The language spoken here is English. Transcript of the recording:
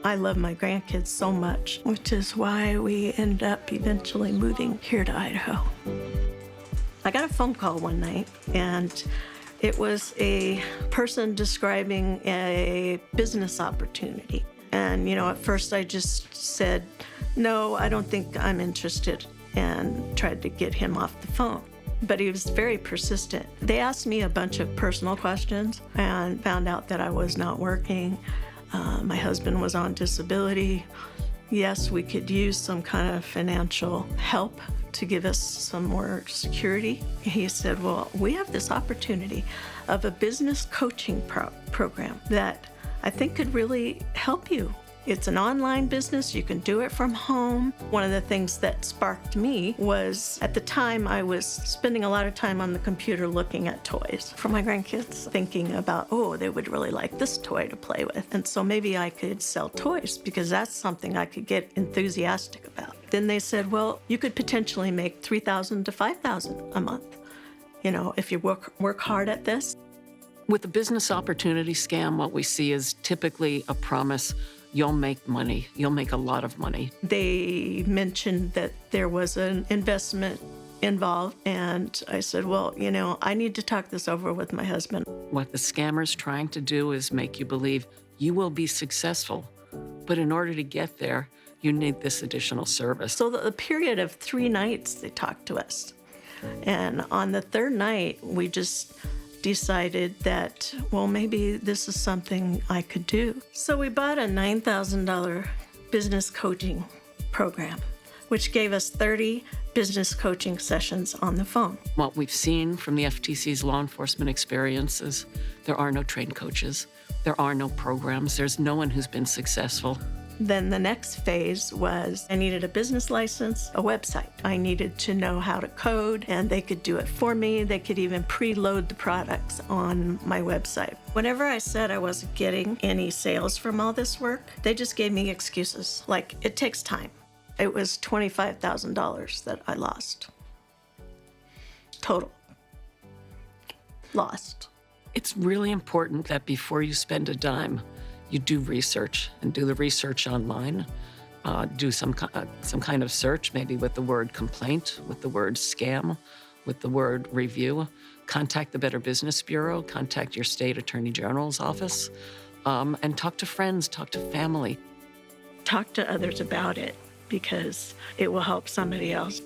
I love my grandkids so much, which is why we ended up eventually moving here to Idaho. I got a phone call one night, and it was a person describing a business opportunity. And, at first I just said, no, I don't think I'm interested, and tried to get him off the phone. But he was very persistent. They asked me a bunch of personal questions and found out that I was not working. My husband was on disability. Yes, we could use some kind of financial help to give us some more security. He said, well, we have this opportunity of a business coaching program that I think could really help you. It's an online business. You can do it from home. One of the things that sparked me was, at the time, I was spending a lot of time on the computer looking at toys for my grandkids, thinking about, they would really like this toy to play with. And so maybe I could sell toys, because that's something I could get enthusiastic about. Then they said, well, you could potentially make $3,000 to $5,000 a month, if you work hard at this. With the business opportunity scam, what we see is typically a promise. You'll make money. You'll make a lot of money. They mentioned that there was an investment involved, and I said, well, I need to talk this over with my husband. What the scammer's trying to do is make you believe you will be successful, but in order to get there, you need this additional service. So the period of 3 nights, they talked to us. And on the 3rd night, we just decided that, well, maybe this is something I could do. So we bought a $9,000 business coaching program, which gave us 30 business coaching sessions on the phone. What we've seen from the FTC's law enforcement experiences, there are no trained coaches. There are no programs. There's no one who's been successful. Then the next phase was I needed a business license, a website. I needed to know how to code, and they could do it for me. They could even preload the products on my website. Whenever I said I wasn't getting any sales from all this work, they just gave me excuses, like, it takes time. It was $25,000 that I lost. Total. Lost. It's really important that before you spend a dime, you do research, and do the research online. Do some kind of search, maybe with the word complaint, with the word scam, with the word review. Contact the Better Business Bureau, contact your state attorney general's office, and talk to friends, talk to family. Talk to others about it, because it will help somebody else.